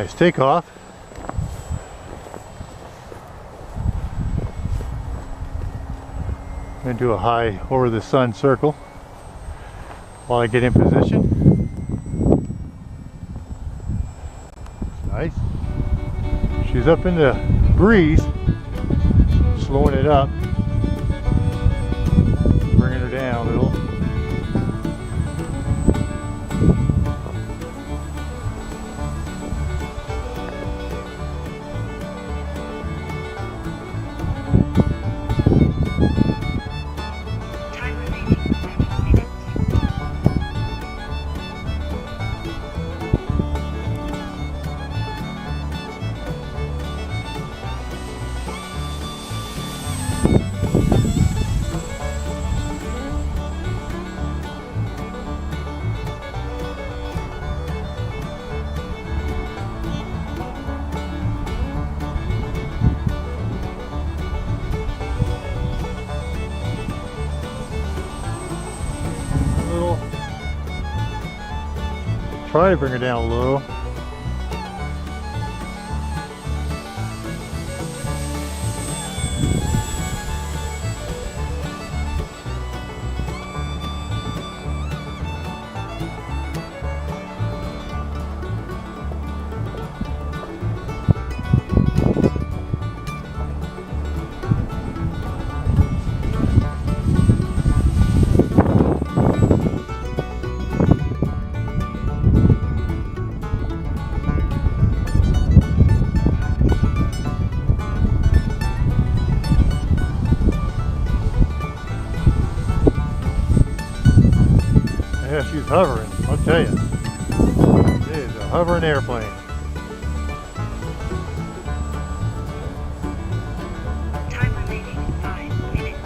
Nice takeoff. I'm going to do a high over the sun circle while I get in position. Nice. She's up in the breeze, slowing it up, bringing her down a little. Try to bring her down low. Yeah, she's hovering, I'll tell you. It is a hovering airplane. Time remaining 5 minutes.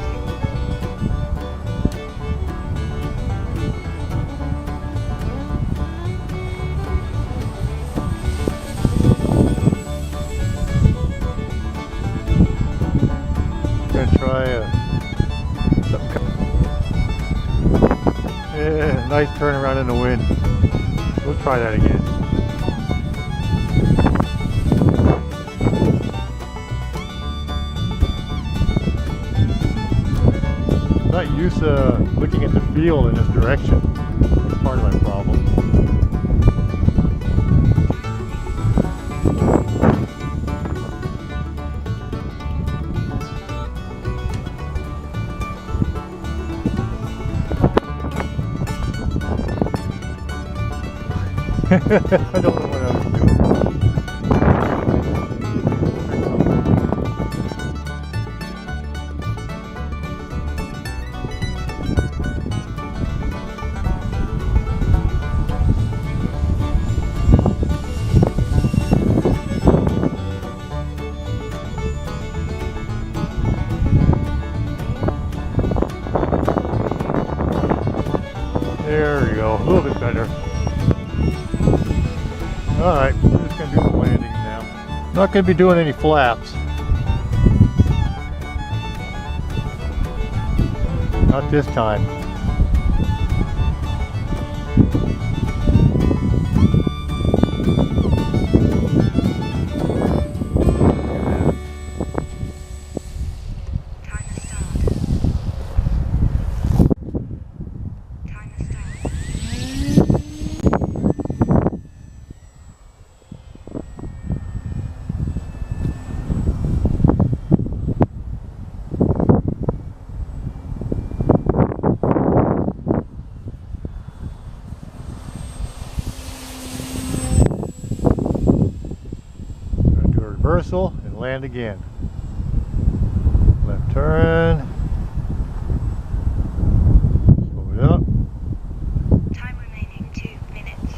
I'm gonna try something. Yeah, nice turnaround in the wind. We'll try that again. I'm not used to looking at the field in this direction. That's part of my problem. I don't know what I was doing. There we go, a little bit better. Alright, we're just going to do the landing now. Not going to be doing any flaps. Not this time. Reversal and land again. Left turn. Slow it up. Time remaining 2 minutes.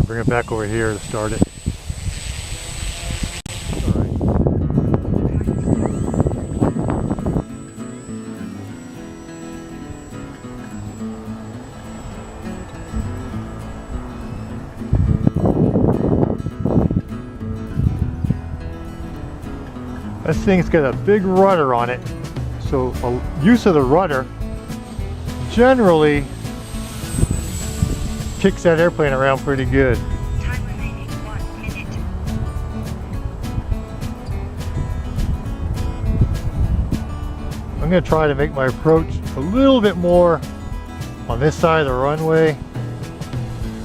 Bring it back over here to start it. This thing's got a big rudder on it, so use of the rudder generally kicks that airplane around pretty good. Time remaining 1 minute. I'm going to try to make my approach a little bit more on this side of the runway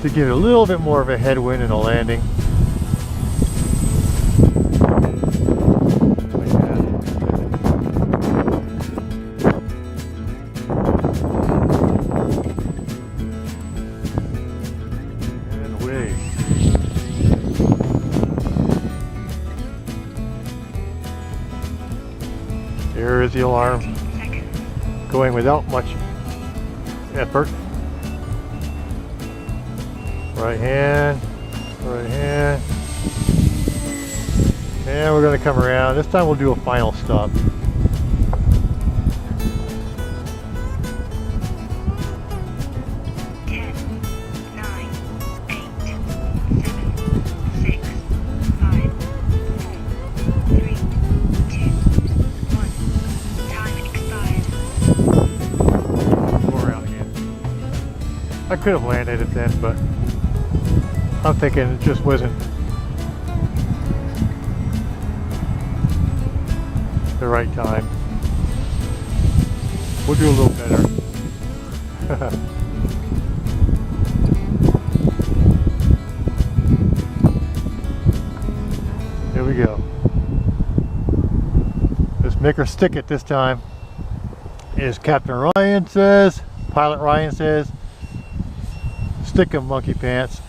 to give it a little bit more of a headwind in the landing. And away. There is the alarm, 15 seconds. going without much effort. Right hand, right hand. And we're going to come around. This time we'll do a final stop. Ten, nine, 8, 7, 6, 5, 4, 3, 2, 1. Time expired. Go around again. I could have landed it then, but I'm thinking it just wasn't the right time. We'll do a little better. Here we go. Let's make her stick it this time. As Captain Ryan says, Pilot Ryan says, stick 'em, monkey pants.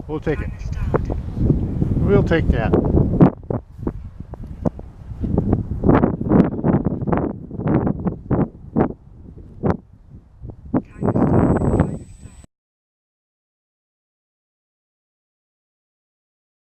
We'll take it. Time to start. We'll take that.